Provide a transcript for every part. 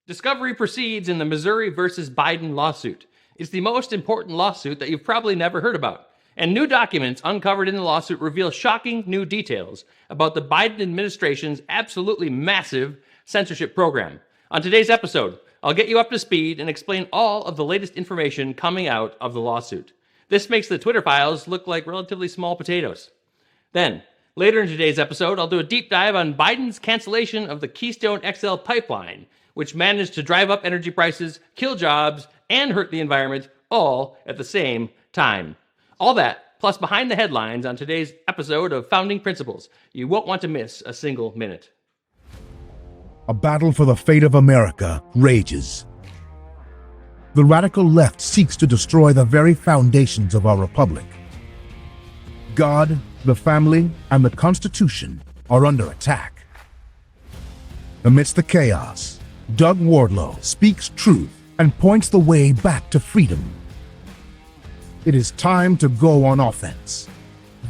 Discovery proceeds in the Missouri versus Biden lawsuit. It's the most important lawsuit that you've probably never heard about. And new documents uncovered in the lawsuit reveal shocking new details about the Biden administration's absolutely massive censorship program. On today's episode, I'll get you up to speed and explain all of the latest information coming out of the lawsuit. This makes the Twitter files look like relatively small potatoes. Then, later in today's episode, I'll do a deep dive on Biden's cancellation of the Keystone XL pipeline, which managed to drive up energy prices, kill jobs, and hurt the environment, all at the same time. All that, plus behind the headlines on today's episode of Founding Principles. You won't want to miss a single minute. A battle for the fate of America rages. The radical left seeks to destroy the very foundations of our republic. God, the family, and the Constitution are under attack. Amidst the chaos, Doug Wardlow speaks truth and points the way back to freedom. It is time to go on offense.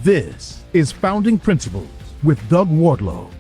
This is Founding Principles with Doug Wardlow.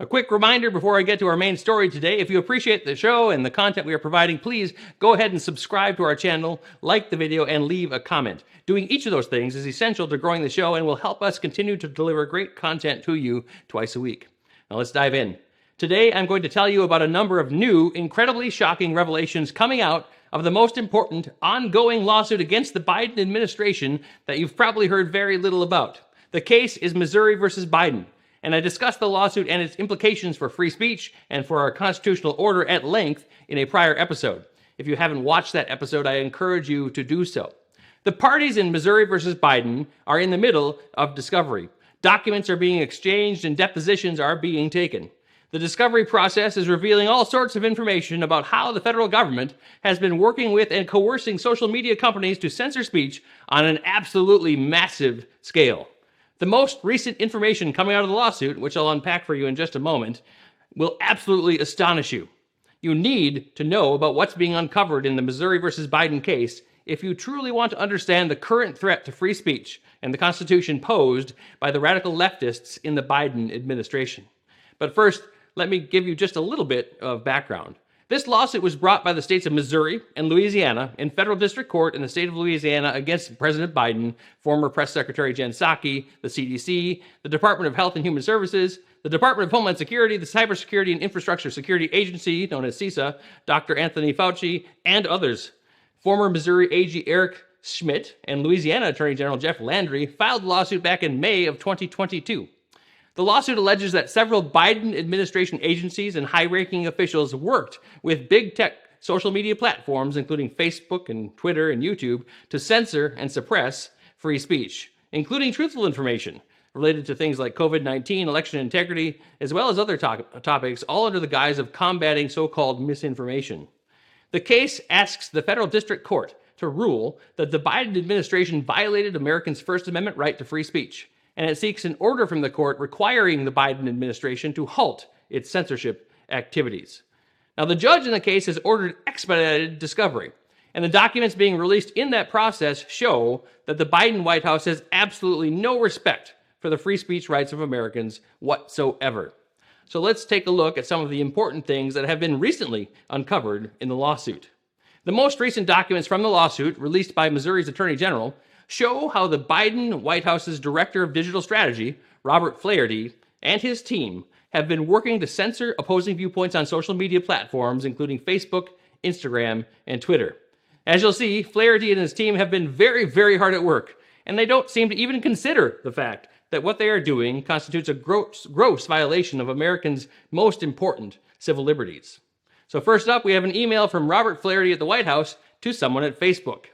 A quick reminder before I get to our main story today, if you appreciate the show and the content we are providing, please go ahead and subscribe to our channel, like the video, and leave a comment. Doing each of those things is essential to growing the show and will help us continue to deliver great content to you twice a week. Now let's dive in. Today, I'm going to tell you about a number of new, incredibly shocking revelations coming out of the most important ongoing lawsuit against the Biden administration that you've probably heard very little about. The case is Missouri versus Biden, and I discussed the lawsuit and its implications for free speech and for our constitutional order at length in a prior episode. If you haven't watched that episode, I encourage you to do so. The parties in Missouri versus Biden are in the middle of discovery. Documents are being exchanged and depositions are being taken. The discovery process is revealing all sorts of information about how the federal government has been working with and coercing social media companies to censor speech on an absolutely massive scale. The most recent information coming out of the lawsuit, which I'll unpack for you in just a moment, will absolutely astonish you. You need to know about what's being uncovered in the Missouri versus Biden case if you truly want to understand the current threat to free speech and the Constitution posed by the radical leftists in the Biden administration. But first, let me give you just a little bit of background. This lawsuit was brought by the states of Missouri and Louisiana in federal district court in the state of Louisiana against President Biden, former Press Secretary Jen Psaki, the CDC, the Department of Health and Human Services, the Department of Homeland Security, the Cybersecurity and Infrastructure Security Agency, known as CISA, Dr. Anthony Fauci, and others. Former Missouri AG Eric Schmidt and Louisiana Attorney General Jeff Landry filed the lawsuit back in May of 2022. The lawsuit alleges that several Biden administration agencies and high-ranking officials worked with big tech social media platforms, including Facebook and Twitter and YouTube, to censor and suppress free speech, including truthful information related to things like COVID-19, election integrity, as well as other topics, all under the guise of combating so-called misinformation. The case asks the federal district court to rule that the Biden administration violated Americans' First Amendment right to free speech, and it seeks an order from the court requiring the Biden administration to halt its censorship activities. Now, the judge in the case has ordered expedited discovery, and the documents being released in that process show that the Biden White House has absolutely no respect for the free speech rights of Americans whatsoever. So let's take a look at some of the important things that have been recently uncovered in the lawsuit. The most recent documents from the lawsuit, released by Missouri's Attorney General, show how the Biden White House's Director of Digital Strategy, Robert Flaherty, and his team have been working to censor opposing viewpoints on social media platforms, including Facebook, Instagram, and Twitter. As you'll see, Flaherty and his team have been very, very hard at work, and they don't seem to even consider the fact that what they are doing constitutes a gross violation of Americans' most important civil liberties. So first up, we have an email from Robert Flaherty at the White House to someone at Facebook.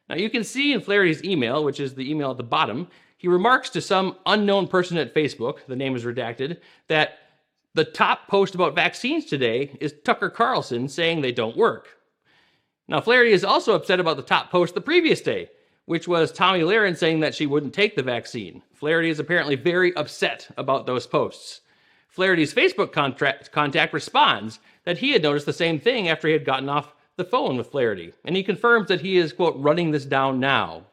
Now, you can see in Flaherty's email, which is the email at the bottom, he remarks to some unknown person at Facebook, the name is redacted, that the top post about vaccines today is Tucker Carlson saying they don't work. Now, Flaherty is also upset about the top post the previous day, which was Tomi Lahren saying that she wouldn't take the vaccine. Flaherty is apparently very upset about those posts. Flaherty's Facebook contact responds that he had noticed the same thing after he had gotten off the phone with Flaherty, and he confirms that he is, quote, running this down now.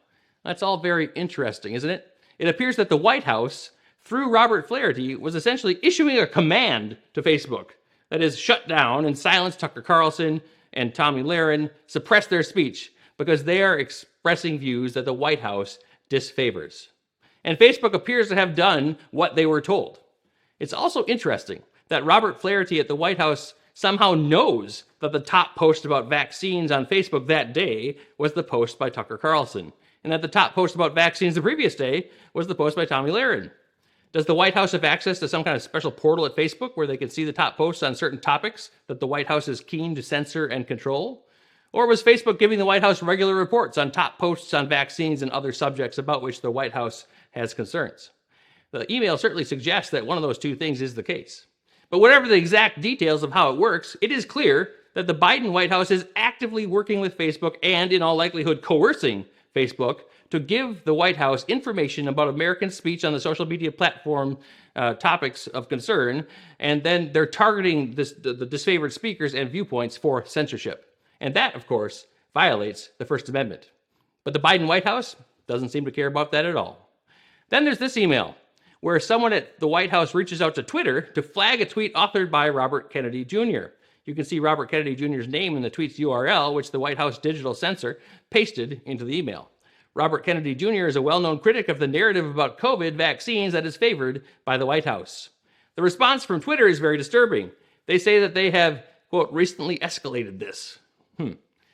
That's all very interesting, isn't it? It appears that the White House through Robert Flaherty, was essentially issuing a command to Facebook that is shut down and silence Tucker Carlson and Tomi Lahren, suppress their speech because they are expressing views that the White House disfavors. And Facebook appears to have done what they were told. It's also interesting that Robert Flaherty at the White House somehow knows that the top post about vaccines on Facebook that day was the post by Tucker Carlson, and that the top post about vaccines the previous day was the post by Tomi Lahren. Does the White House have access to some kind of special portal at Facebook where they can see the top posts on certain topics that the White House is keen to censor and control? Or was Facebook giving the White House regular reports on top posts on vaccines and other subjects about which the White House has concerns? The email certainly suggests that one of those two things is the case. But whatever the exact details of how it works, it is clear that the Biden White House is actively working with Facebook and, in all likelihood, coercing Facebook to give the White House information about American speech on the social media platform topics of concern, and then they're targeting the disfavored speakers and viewpoints for censorship. And that, of course, violates the First Amendment. But the Biden White House doesn't seem to care about that at all. Then there's this email, where someone at the White House reaches out to Twitter to flag a tweet authored by Robert Kennedy Jr. You can see Robert Kennedy Jr.'s name in the tweet's URL, which the White House digital censor pasted into the email. Robert Kennedy Jr. is a well-known critic of the narrative about COVID vaccines that is favored by the White House. The response from Twitter is very disturbing. They say that they have, quote, recently escalated this.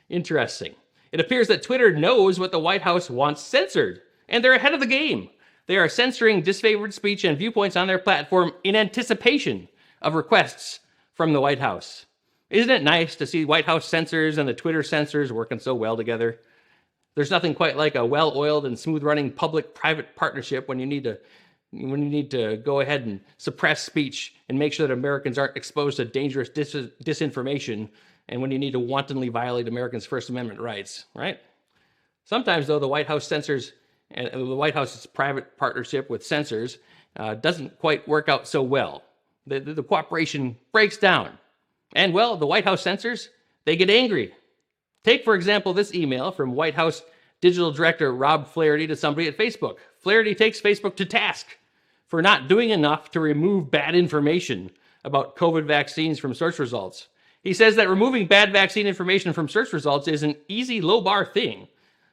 Interesting. It appears that Twitter knows what the White House wants censored, and they're ahead of the game. They are censoring disfavored speech and viewpoints on their platform in anticipation of requests from the White House. Isn't it nice to see White House censors and the Twitter censors working so well together? There's nothing quite like a well-oiled and smooth-running public-private partnership when you need to go ahead and suppress speech and make sure that Americans aren't exposed to dangerous disinformation, and when you need to wantonly violate Americans' First Amendment rights, right? Sometimes, though, the White House censors and the White House's private partnership with censors doesn't quite work out so well. The cooperation breaks down. And, well, the White House censors, they get angry. Take, for example, this email from White House Digital Director Rob Flaherty to somebody at Facebook. Flaherty takes Facebook to task for not doing enough to remove bad information about COVID vaccines from search results. He says that removing bad vaccine information from search results is an easy, low-bar thing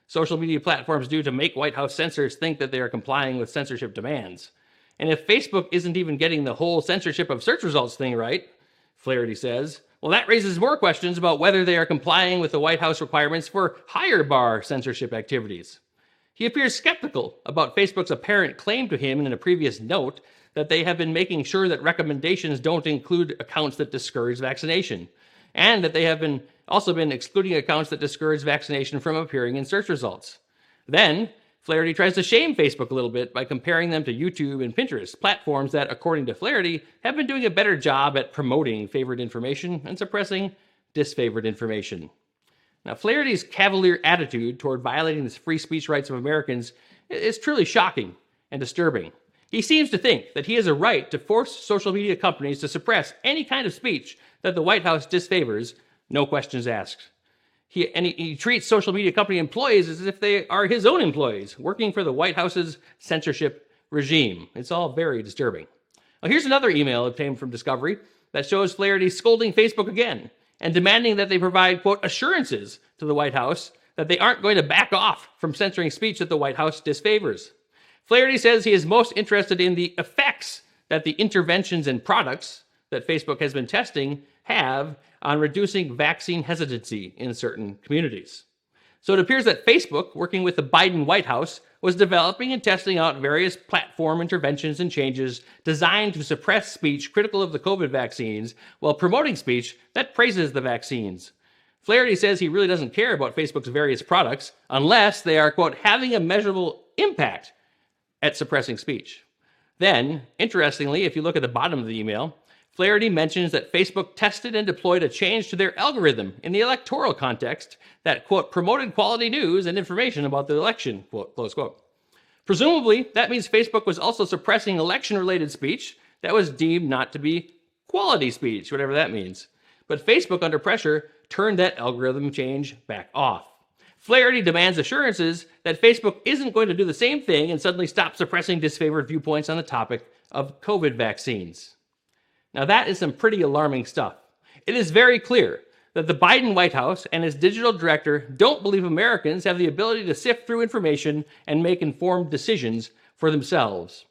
social media platforms do to make White House censors think that they are complying with censorship demands. And if Facebook isn't even getting the whole censorship of search results thing right, Flaherty says, well, that raises more questions about whether they are complying with the White House requirements for higher bar censorship activities. He appears skeptical about Facebook's apparent claim to him in a previous note that they have been making sure that recommendations don't include accounts that discourage vaccination, and that they have also been excluding accounts that discourage vaccination from appearing in search results. Then, Flaherty tries to shame Facebook a little bit by comparing them to YouTube and Pinterest, platforms that, according to Flaherty, have been doing a better job at promoting favored information and suppressing disfavored information. Now, Flaherty's cavalier attitude toward violating the free speech rights of Americans is truly shocking and disturbing. He seems to think that he has a right to force social media companies to suppress any kind of speech that the White House disfavors, no questions asked. He treats social media company employees as if they are his own employees, working for the White House's censorship regime. It's all very disturbing. Now, here's another email obtained from Discovery that shows Flaherty scolding Facebook again and demanding that they provide, quote, assurances to the White House that they aren't going to back off from censoring speech that the White House disfavors. Flaherty says he is most interested in the effects that the interventions and products that Facebook has been testing have on reducing vaccine hesitancy in certain communities. So it appears that Facebook, working with the Biden White House, was developing and testing out various platform interventions and changes designed to suppress speech critical of the COVID vaccines while promoting speech that praises the vaccines. Flaherty says he really doesn't care about Facebook's various products unless they are, quote, having a measurable impact at suppressing speech. Then, interestingly, if you look at the bottom of the email, Flaherty mentions that Facebook tested and deployed a change to their algorithm in the electoral context that, quote, promoted quality news and information about the election, quote, close quote. Presumably, that means Facebook was also suppressing election-related speech that was deemed not to be quality speech, whatever that means. But Facebook, under pressure, turned that algorithm change back off. Flaherty demands assurances that Facebook isn't going to do the same thing and suddenly stop suppressing disfavored viewpoints on the topic of COVID vaccines. Now, that is some pretty alarming stuff. It is very clear that the Biden White House and its digital director don't believe Americans have the ability to sift through information and make informed decisions for themselves.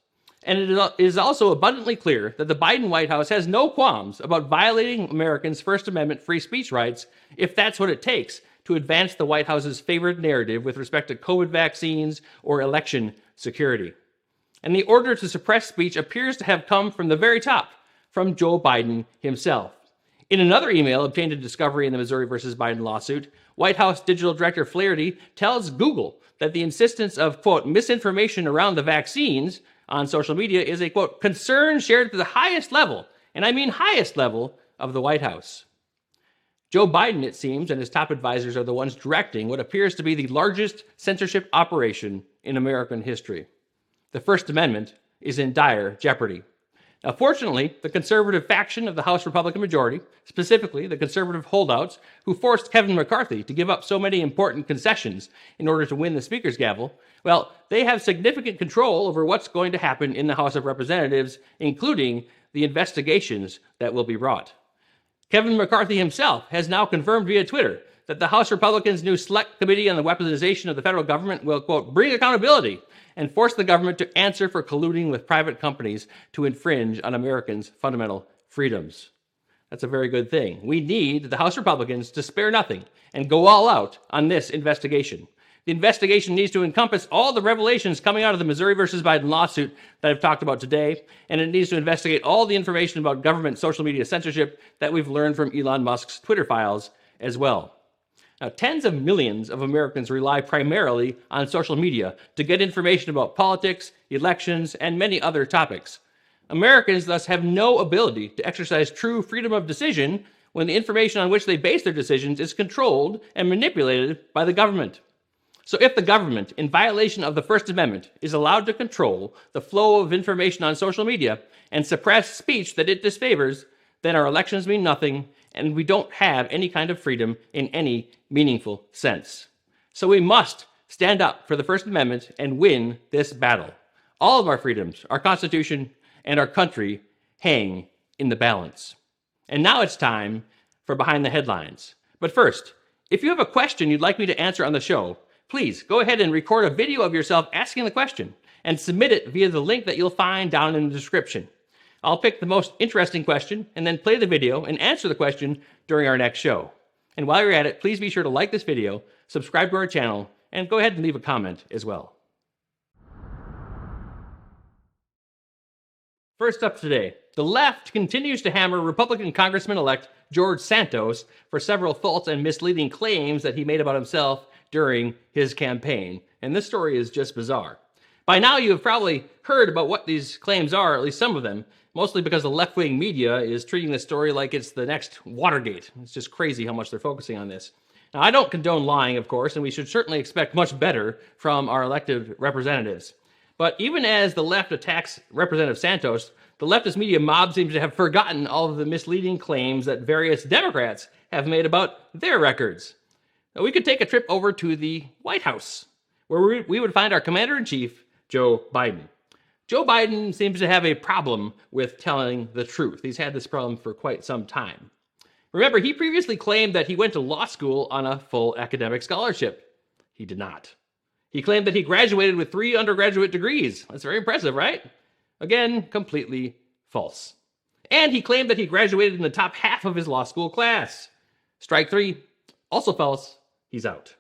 And it is also abundantly clear that the Biden White House has no qualms about violating Americans' First Amendment free speech rights if that's what it takes to advance the White House's favored narrative with respect to COVID vaccines or election security. And the order to suppress speech appears to have come from the very top, from Joe Biden himself. In another email obtained in discovery in the Missouri versus Biden lawsuit, White House Digital Director Flaherty tells Google that the insistence of, quote, misinformation around the vaccines on social media is a, quote, concern shared to the highest level, and I mean highest level, of the White House. Joe Biden, it seems, and his top advisors are the ones directing what appears to be the largest censorship operation in American history. The First Amendment is in dire jeopardy. Now, fortunately, the conservative faction of the House Republican majority, specifically the conservative holdouts who forced Kevin McCarthy to give up so many important concessions in order to win the Speaker's gavel, well, they have significant control over what's going to happen in the House of Representatives, including the investigations that will be brought. Kevin McCarthy himself has now confirmed via Twitter that the House Republicans' new Select Committee on the Weaponization of the Federal Government will, quote, bring accountability and force the government to answer for colluding with private companies to infringe on Americans' fundamental freedoms. That's a very good thing. We need the House Republicans to spare nothing and go all out on this investigation. The investigation needs to encompass all the revelations coming out of the Missouri versus Biden lawsuit that I've talked about today, and it needs to investigate all the information about government social media censorship that we've learned from Elon Musk's Twitter files as well. Now, tens of millions of Americans rely primarily on social media to get information about politics, elections, and many other topics. Americans thus have no ability to exercise true freedom of decision when the information on which they base their decisions is controlled and manipulated by the government. So if the government, in violation of the First Amendment, is allowed to control the flow of information on social media and suppress speech that it disfavors, then our elections mean nothing, and we don't have any kind of freedom in any meaningful sense. So we must stand up for the First Amendment and win this battle. All of our freedoms, our Constitution, and our country hang in the balance. And now it's time for Behind the Headlines. But first, if you have a question you'd like me to answer on the show, please go ahead and record a video of yourself asking the question and submit it via the link that you'll find down in the description. I'll pick the most interesting question and then play the video and answer the question during our next show. And while you're at it, please be sure to like this video, subscribe to our channel, and go ahead and leave a comment as well. First up today, the left continues to hammer Republican Congressman-elect George Santos for several false and misleading claims that he made about himself during his campaign. And this story is just bizarre. By now, you have probably heard about what these claims are, at least some of them, mostly because the left-wing media is treating this story like it's the next Watergate. It's just crazy how much they're focusing on this. Now, I don't condone lying, of course, and we should certainly expect much better from our elected representatives. But even as the left attacks Representative Santos, the leftist media mob seems to have forgotten all of the misleading claims that various Democrats have made about their records. Now, we could take a trip over to the White House, where we would find our Commander-in-Chief, Joe Biden. Joe Biden seems to have a problem with telling the truth. He's had this problem for quite some time. Remember, he previously claimed that he went to law school on a full academic scholarship. He did not. He claimed that he graduated with 3 undergraduate degrees. That's very impressive, right? Again, completely false. And he claimed that he graduated in the top half of his law school class. Strike 3, also false. He's out.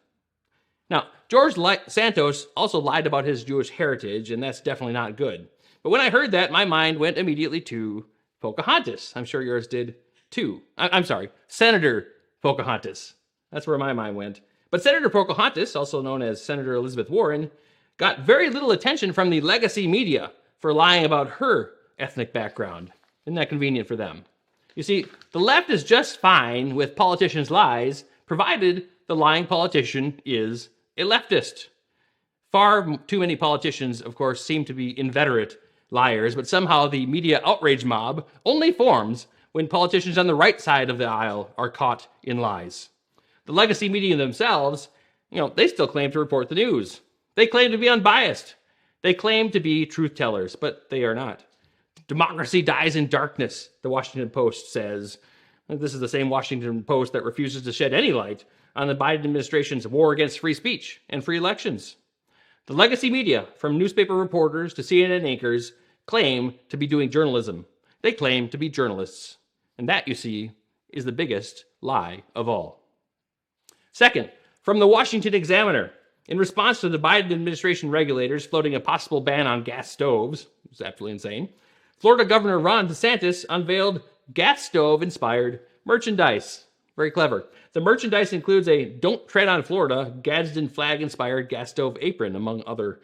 Now, George Santos also lied about his Jewish heritage, and that's definitely not good. But when I heard that, my mind went immediately to Pocahontas. I'm sure yours did too. I'm sorry, Senator Pocahontas. That's where my mind went. But Senator Pocahontas, also known as Senator Elizabeth Warren, got very little attention from the legacy media for lying about her ethnic background. Isn't that convenient for them? You see, the left is just fine with politicians' lies, provided the lying politician is a leftist. Far too many politicians, of course, seem to be inveterate liars, but somehow the media outrage mob only forms when politicians on the right side of the aisle are caught in lies. The legacy media themselves, they still claim to report the news. They claim to be unbiased. They claim to be truth tellers, but they are not. Democracy dies in darkness, the Washington Post says. This is the same Washington Post that refuses to shed any light on the Biden administration's war against free speech and free elections. The legacy media, from newspaper reporters to CNN anchors, claim to be doing journalism. They claim to be journalists. And that, you see, is the biggest lie of all. Second, from the Washington Examiner, in response to the Biden administration regulators floating a possible ban on gas stoves, it's absolutely insane, Florida Governor Ron DeSantis unveiled gas stove-inspired merchandise. Very clever. The merchandise includes a Don't Tread on Florida Gadsden flag-inspired gas stove apron, among other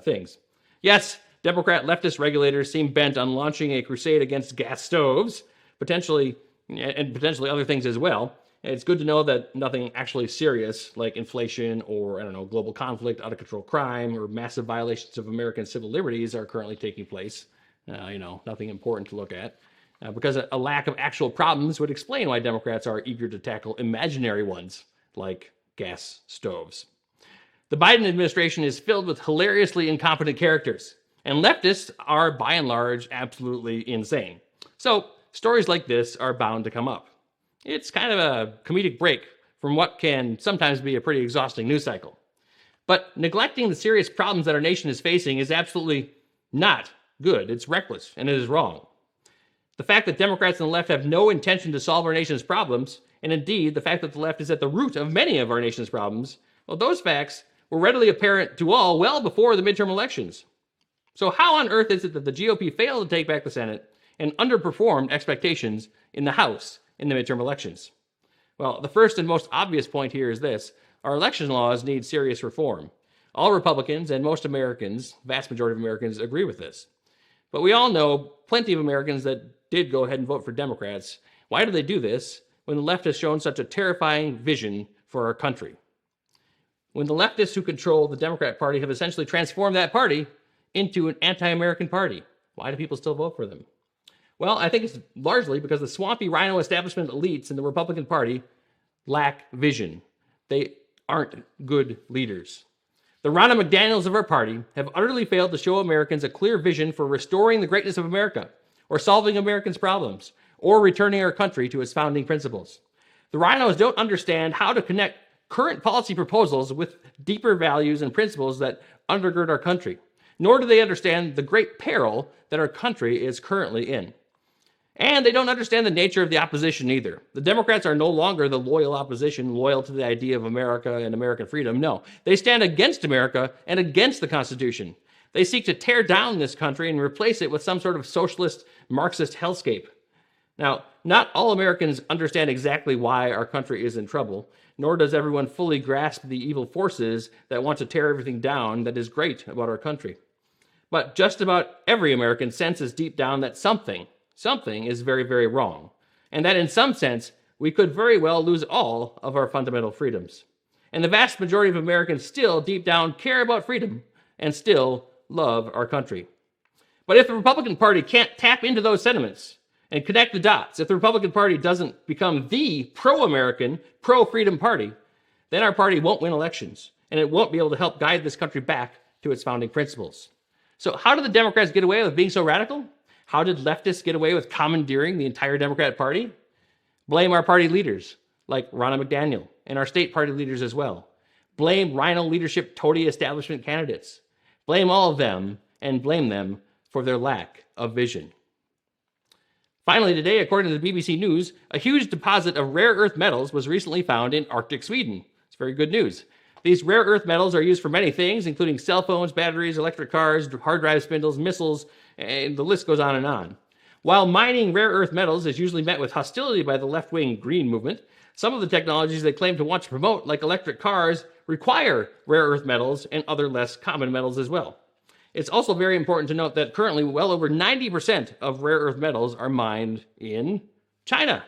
things. Yes, Democrat leftist regulators seem bent on launching a crusade against gas stoves, potentially other things as well. It's good to know that nothing actually serious, like inflation or, global conflict, out-of-control crime, or massive violations of American civil liberties are currently taking place. Nothing important to look at. Because a lack of actual problems would explain why Democrats are eager to tackle imaginary ones, like gas stoves. The Biden administration is filled with hilariously incompetent characters, and leftists are, by and large, absolutely insane. So, stories like this are bound to come up. It's kind of a comedic break from what can sometimes be a pretty exhausting news cycle. But neglecting the serious problems that our nation is facing is absolutely not good. It's reckless, and it is wrong. The fact that Democrats and the left have no intention to solve our nation's problems, and indeed the fact that the left is at the root of many of our nation's problems, well, those facts were readily apparent to all well before the midterm elections. So how on earth is it that the GOP failed to take back the Senate and underperformed expectations in the House in the midterm elections? Well, the first and most obvious point here is this: our election laws need serious reform. All Republicans and most Americans, vast majority of Americans, agree with this. But we all know plenty of Americans that did go ahead and vote for Democrats. Why do they do this when the left has shown such a terrifying vision for our country? When the leftists who control the Democrat Party have essentially transformed that party into an anti-American party, why do people still vote for them? Well, I think it's largely because the swampy rhino establishment elites in the Republican Party lack vision. They aren't good leaders. The Ronna McDaniels of our party have utterly failed to show Americans a clear vision for restoring the greatness of America, or solving Americans' problems, or returning our country to its founding principles. The rhinos don't understand how to connect current policy proposals with deeper values and principles that undergird our country, nor do they understand the great peril that our country is currently in. And they don't understand the nature of the opposition either. The Democrats are no longer the loyal opposition, loyal to the idea of America and American freedom. No, they stand against America and against the Constitution. They seek to tear down this country and replace it with some sort of socialist, Marxist hellscape. Now, not all Americans understand exactly why our country is in trouble, nor does everyone fully grasp the evil forces that want to tear everything down that is great about our country. But just about every American senses deep down that something is very, very wrong, and that in some sense, we could very well lose all of our fundamental freedoms. And the vast majority of Americans still, deep down, care about freedom and still love our country. But if the Republican Party can't tap into those sentiments and connect the dots, if the Republican Party doesn't become the pro-American, pro-freedom party, then our party won't win elections, and it won't be able to help guide this country back to its founding principles. So how did the Democrats get away with being so radical? How did leftists get away with commandeering the entire Democrat Party? Blame our party leaders, like Ronna McDaniel, and our state party leaders as well. Blame rhino leadership toady establishment candidates. Blame all of them, and blame them for their lack of vision. Finally today, according to the BBC News, a huge deposit of rare earth metals was recently found in Arctic Sweden. It's very good news. These rare earth metals are used for many things, including cell phones, batteries, electric cars, hard drive spindles, missiles, and the list goes on and on. While mining rare earth metals is usually met with hostility by the left-wing green movement, some of the technologies they claim to want to promote, like electric cars, require rare earth metals and other less common metals as well. It's also very important to note that currently well over 90% of rare earth metals are mined in China.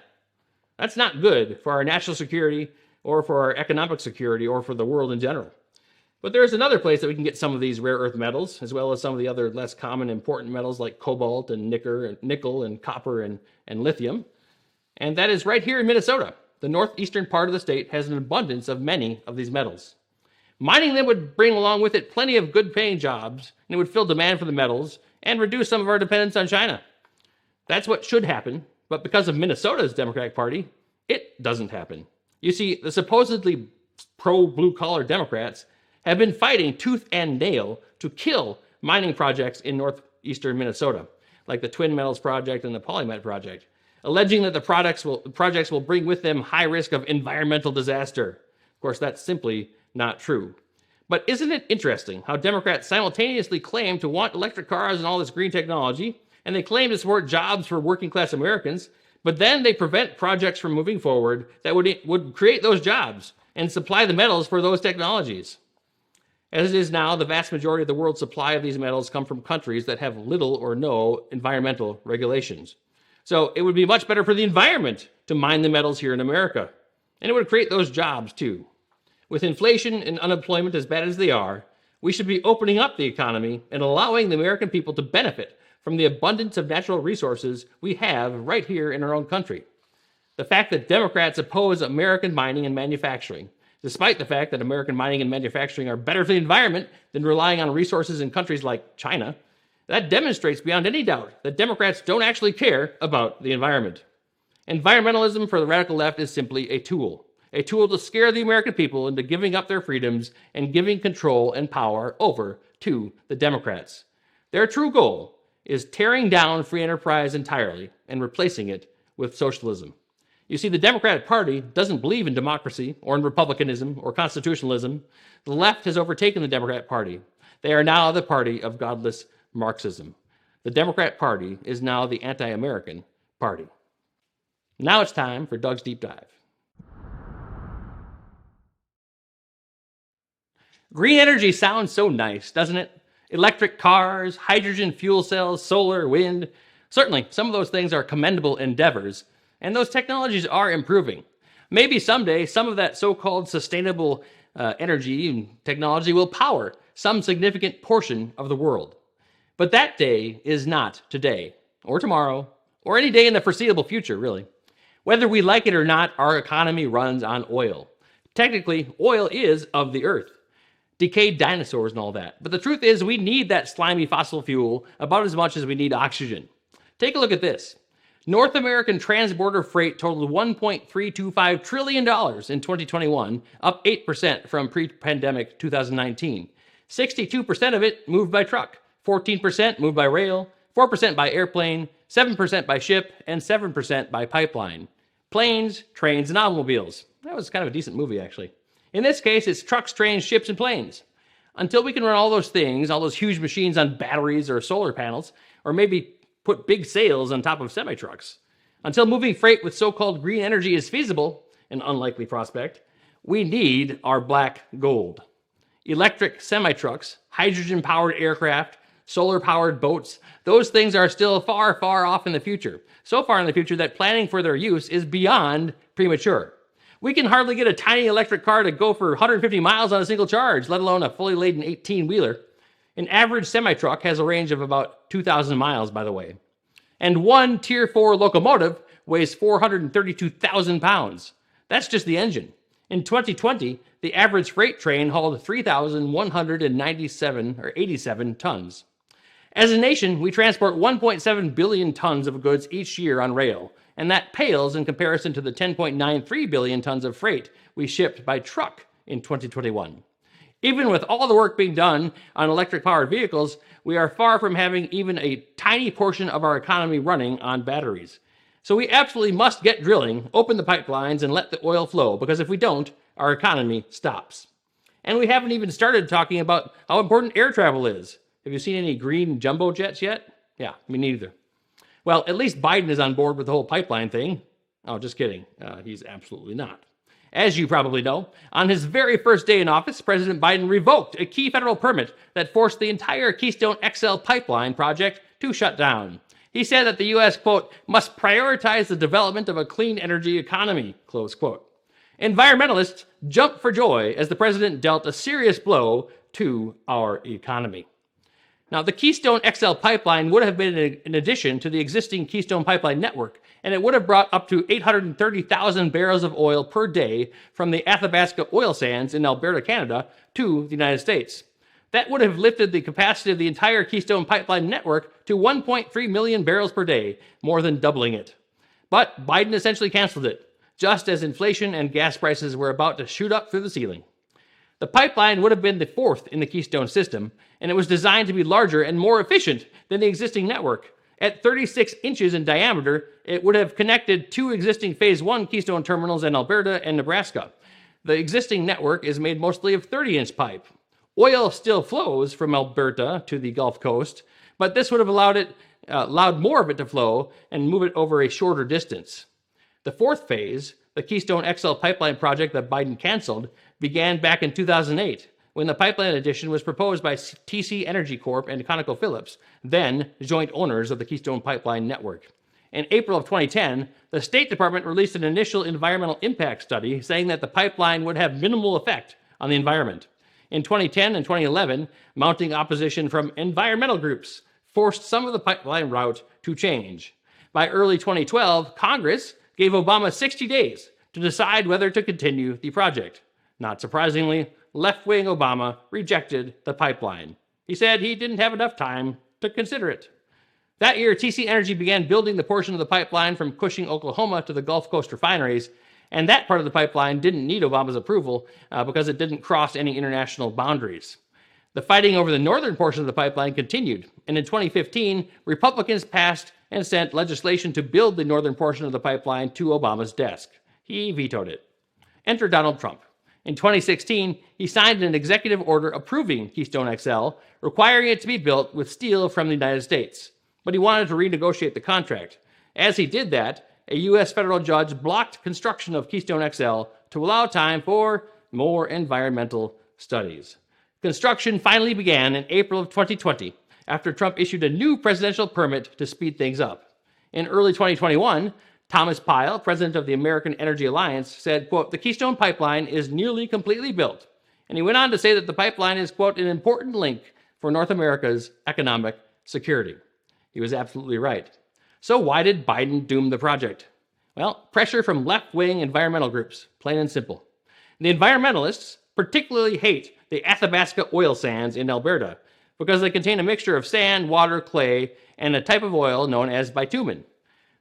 That's not good for our national security or for our economic security or for the world in general. But there's another place that we can get some of these rare earth metals, as well as some of the other less common important metals like cobalt and nickel and copper and lithium. And that is right here in Minnesota. The northeastern part of the state has an abundance of many of these metals. Mining them would bring along with it plenty of good-paying jobs, and it would fill demand for the metals, and reduce some of our dependence on China. That's what should happen, but because of Minnesota's Democratic Party, it doesn't happen. You see, the supposedly pro-blue-collar Democrats have been fighting tooth and nail to kill mining projects in northeastern Minnesota, like the Twin Metals Project and the Polymet Project, alleging that the projects will bring with them high risk of environmental disaster. Of course, that's simply not true. But isn't it interesting how Democrats simultaneously claim to want electric cars and all this green technology, and they claim to support jobs for working class Americans, but then they prevent projects from moving forward that would create those jobs and supply the metals for those technologies? As it is now, the vast majority of the world's supply of these metals come from countries that have little or no environmental regulations. So it would be much better for the environment to mine the metals here in America. And it would create those jobs too. With inflation and unemployment as bad as they are, we should be opening up the economy and allowing the American people to benefit from the abundance of natural resources we have right here in our own country. The fact that Democrats oppose American mining and manufacturing, despite the fact that American mining and manufacturing are better for the environment than relying on resources in countries like China, that demonstrates beyond any doubt that Democrats don't actually care about the environment. Environmentalism for the radical left is simply a tool to scare the American people into giving up their freedoms and giving control and power over to the Democrats. Their true goal is tearing down free enterprise entirely and replacing it with socialism. You see, the Democratic Party doesn't believe in democracy or in republicanism or constitutionalism. The left has overtaken the Democratic Party. They are now the party of godless Marxism. The Democrat Party is now the anti-American party. Now it's time for Doug's Deep Dive. Green energy sounds so nice, doesn't it? Electric cars, hydrogen fuel cells, solar, wind. Certainly, some of those things are commendable endeavors, and those technologies are improving. Maybe someday, some of that so-called sustainable energy and technology will power some significant portion of the world. But that day is not today, or tomorrow, or any day in the foreseeable future, really. Whether we like it or not, our economy runs on oil. Technically, oil is of the earth. Decayed dinosaurs and all that. But the truth is, we need that slimy fossil fuel about as much as we need oxygen. Take a look at this. North American transborder freight totaled $1.325 trillion in 2021, up 8% from pre-pandemic 2019. 62% of it moved by truck, 14% moved by rail, 4% by airplane, 7% by ship, and 7% by pipeline. Planes, trains, and automobiles. That was kind of a decent movie, actually. In this case, it's trucks, trains, ships, and planes. Until we can run all those things, all those huge machines on batteries or solar panels, or maybe put big sails on top of semi-trucks. Until moving freight with so-called green energy is feasible, an unlikely prospect, we need our black gold. Electric semi-trucks, hydrogen-powered aircraft, solar-powered boats, those things are still far, far off in the future. So far in the future that planning for their use is beyond premature. We can hardly get a tiny electric car to go for 150 miles on a single charge, let alone a fully laden 18-wheeler. An average semi-truck has a range of about 2,000 miles, by the way. And one Tier 4 locomotive weighs 432,000 pounds. That's just the engine. In 2020, the average freight train hauled 3,197 or 87 tons. As a nation, we transport 1.7 billion tons of goods each year on rail, and that pales in comparison to the 10.93 billion tons of freight we shipped by truck in 2021. Even with all the work being done on electric-powered vehicles, we are far from having even a tiny portion of our economy running on batteries. So we absolutely must get drilling, open the pipelines, and let the oil flow, because if we don't, our economy stops. And we haven't even started talking about how important air travel is. Have you seen any green jumbo jets yet? Yeah, me neither. Well, at least Biden is on board with the whole pipeline thing. Oh, just kidding. He's absolutely not. As you probably know, on his very first day in office, President Biden revoked a key federal permit that forced the entire Keystone XL pipeline project to shut down. He said that the U.S., quote, must prioritize the development of a clean energy economy, close quote. Environmentalists jumped for joy as the president dealt a serious blow to our economy. Now, the Keystone XL pipeline would have been an addition to the existing Keystone pipeline network, and it would have brought up to 830,000 barrels of oil per day from the Athabasca oil sands in Alberta, Canada, to the United States. That would have lifted the capacity of the entire Keystone pipeline network to 1.3 million barrels per day, more than doubling it. But Biden essentially canceled it, just as inflation and gas prices were about to shoot up through the ceiling. The pipeline would have been the fourth in the Keystone system, and it was designed to be larger and more efficient than the existing network. At 36 inches in diameter, it would have connected two existing Phase 1 Keystone terminals in Alberta and Nebraska. The existing network is made mostly of 30-inch pipe. Oil still flows from Alberta to the Gulf Coast, but this would have allowed more of it to flow and move it over a shorter distance. The fourth phase, the Keystone XL pipeline project that Biden canceled, began back in 2008, when the pipeline addition was proposed by TC Energy Corp and ConocoPhillips, then joint owners of the Keystone Pipeline network. In April of 2010, the State Department released an initial environmental impact study saying that the pipeline would have minimal effect on the environment. In 2010 and 2011, mounting opposition from environmental groups forced some of the pipeline route to change. By early 2012, Congress gave Obama 60 days to decide whether to continue the project. Not surprisingly, left-wing Obama rejected the pipeline. He said he didn't have enough time to consider it. That year, TC Energy began building the portion of the pipeline from Cushing, Oklahoma to the Gulf Coast refineries, and that part of the pipeline didn't need Obama's approval because it didn't cross any international boundaries. The fighting over the northern portion of the pipeline continued, and in 2015, Republicans passed and sent legislation to build the northern portion of the pipeline to Obama's desk. He vetoed it. Enter Donald Trump. In 2016, he signed an executive order approving Keystone XL, requiring it to be built with steel from the United States. But he wanted to renegotiate the contract. As he did that, a U.S. federal judge blocked construction of Keystone XL to allow time for more environmental studies. Construction finally began in April of 2020, after Trump issued a new presidential permit to speed things up. In early 2021, Thomas Pyle, president of the American Energy Alliance, said, quote, "The Keystone Pipeline is nearly completely built." And he went on to say that the pipeline is, quote, "an important link for North America's economic security." He was absolutely right. So why did Biden doom the project? Well, pressure from left-wing environmental groups, plain and simple. The environmentalists particularly hate the Athabasca oil sands in Alberta because they contain a mixture of sand, water, clay, and a type of oil known as bitumen.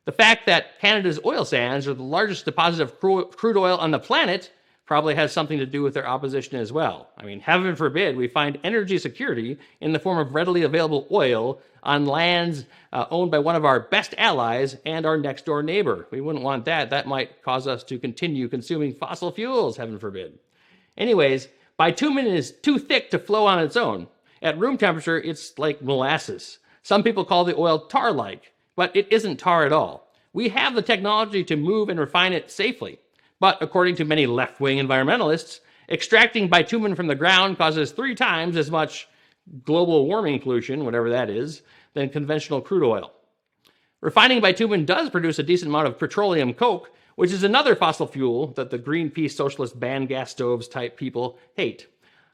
The fact that Canada's oil sands are the largest deposit of crude oil on the planet probably has something to do with their opposition as well. I mean, heaven forbid we find energy security in the form of readily available oil on lands owned by one of our best allies and our next door neighbor. We wouldn't want that. That might cause us to continue consuming fossil fuels, heaven forbid. Anyways, bitumen is too thick to flow on its own. At room temperature, it's like molasses. Some people call the oil tar-like, but it isn't tar at all. We have the technology to move and refine it safely. But according to many left-wing environmentalists, extracting bitumen from the ground causes 3 times as much global warming pollution, whatever that is, than conventional crude oil. Refining bitumen does produce a decent amount of petroleum coke, which is another fossil fuel that the Greenpeace socialist ban gas stoves type people hate.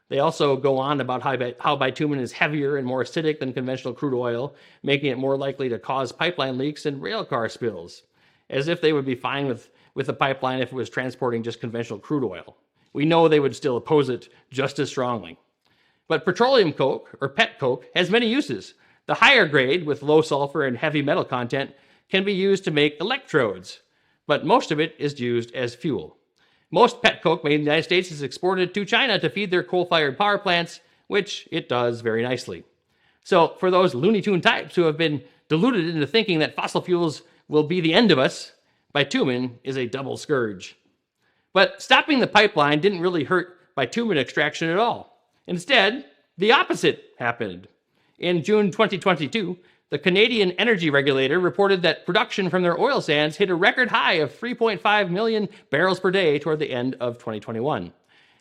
They also go on about how bitumen is heavier and more acidic than conventional crude oil, making it more likely to cause pipeline leaks and rail car spills, as if they would be fine with the pipeline if it was transporting just conventional crude oil. We know they would still oppose it just as strongly. But petroleum coke, or pet coke, has many uses. The higher grade, with low sulfur and heavy metal content, can be used to make electrodes, but most of it is used as fuel. Most pet coke made in the United States is exported to China to feed their coal-fired power plants, which it does very nicely. So for those Looney Tune types who have been deluded into thinking that fossil fuels will be the end of us, bitumen is a double scourge. But stopping the pipeline didn't really hurt bitumen extraction at all. Instead, the opposite happened. In June 2022, the Canadian energy regulator reported that production from their oil sands hit a record high of 3.5 million barrels per day toward the end of 2021.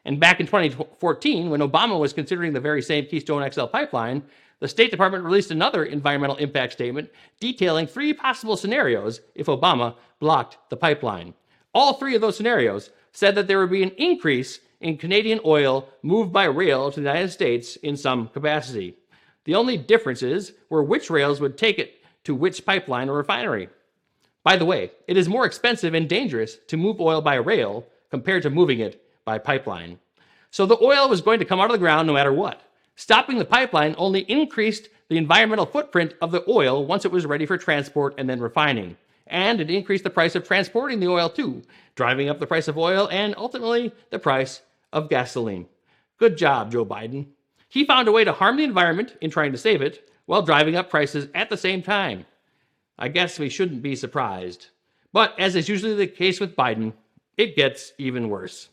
And back in 2014, when Obama was considering the very same Keystone XL pipeline, the State Department released another environmental impact statement detailing 3 possible scenarios if Obama blocked the pipeline. All 3 of those scenarios said that there would be an increase in Canadian oil moved by rail to the United States in some capacity. The only differences were which rails would take it to which pipeline or refinery. By the way, it is more expensive and dangerous to move oil by rail compared to moving it by pipeline. So the oil was going to come out of the ground no matter what. Stopping the pipeline only increased the environmental footprint of the oil once it was ready for transport and then refining. And it increased the price of transporting the oil too, driving up the price of oil and ultimately the price of gasoline. Good job, Joe Biden. He found a way to harm the environment in trying to save it while driving up prices at the same time. I guess we shouldn't be surprised. But as is usually the case with Biden, it gets even worse.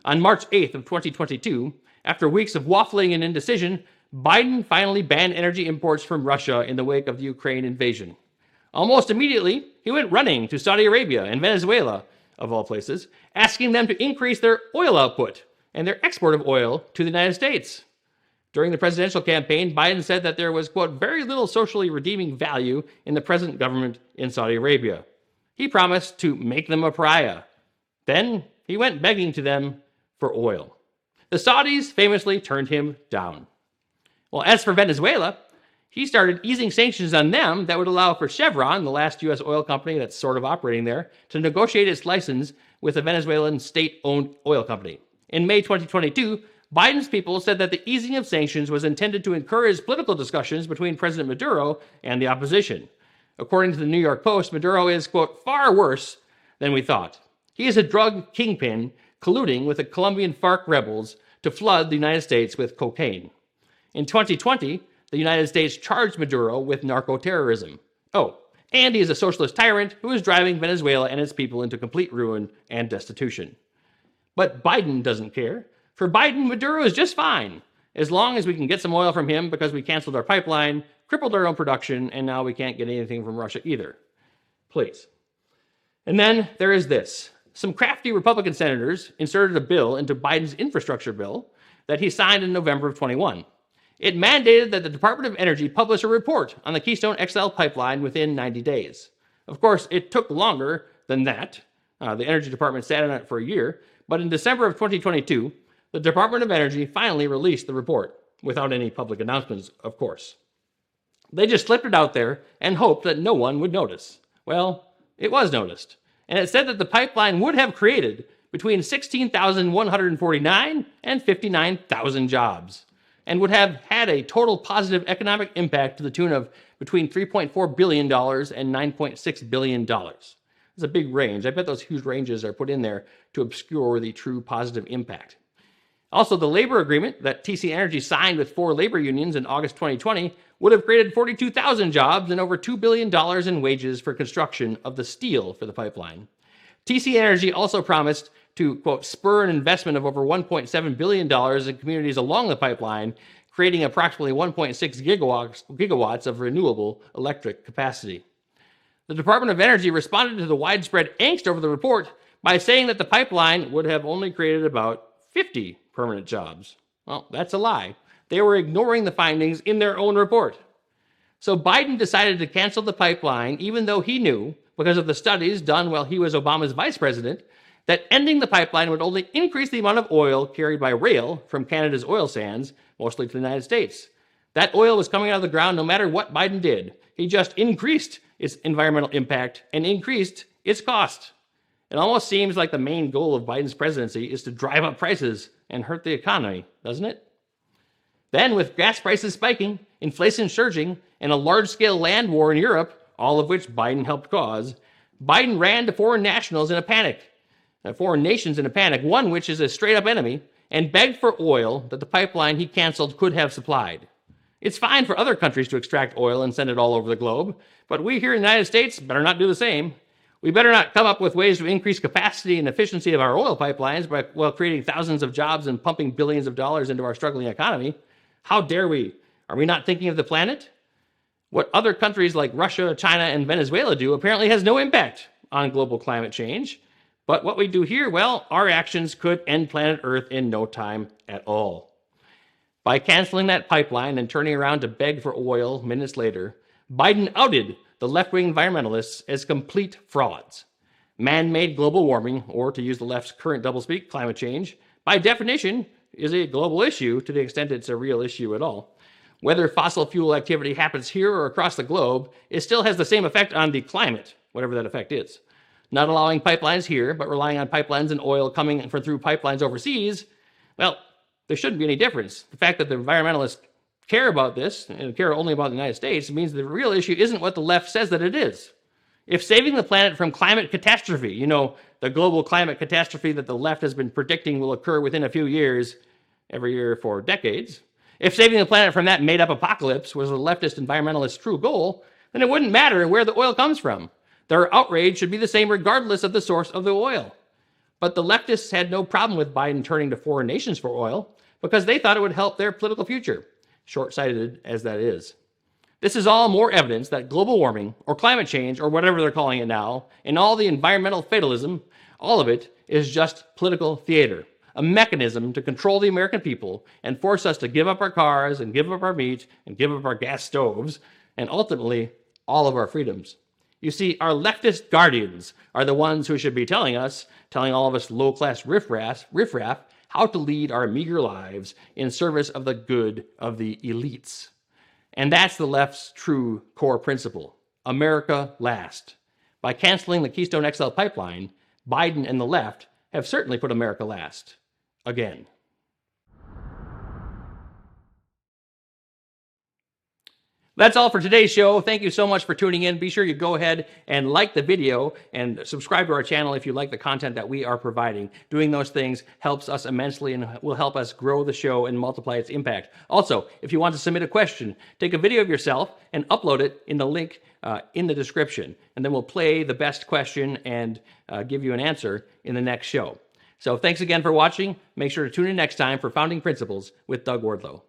On March 8th of 2022, after weeks of waffling and indecision, Biden finally banned energy imports from Russia in the wake of the Ukraine invasion. Almost immediately, he went running to Saudi Arabia and Venezuela, of all places, asking them to increase their oil output and their export of oil to the United States. During the presidential campaign, Biden said that there was, quote, very little socially redeeming value in the present government in Saudi Arabia. He promised to make them a pariah. Then he went begging to them for oil. The Saudis famously turned him down. Well, as for Venezuela, he started easing sanctions on them that would allow for Chevron, the last U.S. oil company that's sort of operating there, to negotiate its license with a Venezuelan state-owned oil company. In May 2022, Biden's people said that the easing of sanctions was intended to encourage political discussions between President Maduro and the opposition. According to the New York Post, Maduro is, quote, far worse than we thought. He is a drug kingpin colluding with the Colombian FARC rebels to flood the United States with cocaine. In 2020, the United States charged Maduro with narco-terrorism. Oh, and he is a socialist tyrant who is driving Venezuela and its people into complete ruin and destitution. But Biden doesn't care. For Biden, Maduro is just fine, as long as we can get some oil from him because we canceled our pipeline, crippled our own production, and now we can't get anything from Russia either. Please. And then there is this. Some crafty Republican senators inserted a bill into Biden's infrastructure bill that he signed in November of 21. It mandated that the Department of Energy publish a report on the Keystone XL pipeline within 90 days. Of course, it took longer than that. The Energy Department sat on it for a year, but in December of 2022, the Department of Energy finally released the report, without any public announcements, of course. They just slipped it out there and hoped that no one would notice. Well, it was noticed, and it said that the pipeline would have created between 16,149 and 59,000 jobs, and would have had a total positive economic impact to the tune of between $3.4 billion and $9.6 billion. It's a big range. I bet those huge ranges are put in there to obscure the true positive impact. Also, the labor agreement that TC Energy signed with 4 labor unions in August 2020 would have created 42,000 jobs and over $2 billion in wages for construction of the steel for the pipeline. TC Energy also promised to, quote, spur an investment of over $1.7 billion in communities along the pipeline, creating approximately 1.6 gigawatts of renewable electric capacity. The Department of Energy responded to the widespread angst over the report by saying that the pipeline would have only created about 50 permanent jobs. Well, that's a lie. They were ignoring the findings in their own report. So Biden decided to cancel the pipeline even though he knew, because of the studies done while he was Obama's vice president, that ending the pipeline would only increase the amount of oil carried by rail from Canada's oil sands, mostly to the United States. That oil was coming out of the ground no matter what Biden did. He just increased its environmental impact and increased its cost. It almost seems like the main goal of Biden's presidency is to drive up prices and hurt the economy, doesn't it? Then, with gas prices spiking, inflation surging, and a large-scale land war in Europe, all of which Biden helped cause, Biden ran to foreign nationals in a panic. Foreign nations in a panic, one which is a straight-up enemy, and begged for oil that the pipeline he canceled could have supplied. It's fine for other countries to extract oil and send it all over the globe, but we here in the United States better not do the same. We better not come up with ways to increase capacity and efficiency of our oil pipelines while creating thousands of jobs and pumping billions of dollars into our struggling economy. How dare we? Are we not thinking of the planet? What other countries like Russia, China, and Venezuela do apparently has no impact on global climate change. But what we do here, well, our actions could end planet Earth in no time at all. By canceling that pipeline and turning around to beg for oil minutes later, Biden outed the left-wing environmentalists as complete frauds. Man-made global warming, or to use the left's current doublespeak, climate change, by definition, is a global issue to the extent it's a real issue at all. Whether fossil fuel activity happens here or across the globe, it still has the same effect on the climate, whatever that effect is. Not allowing pipelines here, but relying on pipelines and oil coming through pipelines overseas, well, there shouldn't be any difference. The fact that the environmentalists care about this and care only about the United States means the real issue isn't what the left says that it is. If saving the planet from climate catastrophe, the global climate catastrophe that the left has been predicting will occur within a few years, every year for decades, if saving the planet from that made-up apocalypse was the leftist environmentalist's true goal, then it wouldn't matter where the oil comes from. Their outrage should be the same regardless of the source of the oil. But the leftists had no problem with Biden turning to foreign nations for oil because they thought it would help their political future, short-sighted as that is. This is all more evidence that global warming, or climate change, or whatever they're calling it now, and all the environmental fatalism, all of it is just political theater, a mechanism to control the American people and force us to give up our cars and give up our meat and give up our gas stoves and ultimately all of our freedoms. You see, our leftist guardians are the ones who should be telling all of us low-class riffraff, how to lead our meager lives in service of the good of the elites. And that's the left's true core principle, America last. By canceling the Keystone XL pipeline, Biden and the left have certainly put America last. Again. That's all for today's show. Thank you so much for tuning in. Be sure you go ahead and like the video and subscribe to our channel if you like the content that we are providing. Doing those things helps us immensely and will help us grow the show and multiply its impact. Also, if you want to submit a question, take a video of yourself and upload it in the link in the description. And then we'll play the best question and give you an answer in the next show. So thanks again for watching. Make sure to tune in next time for Founding Principles with Doug Wardlow.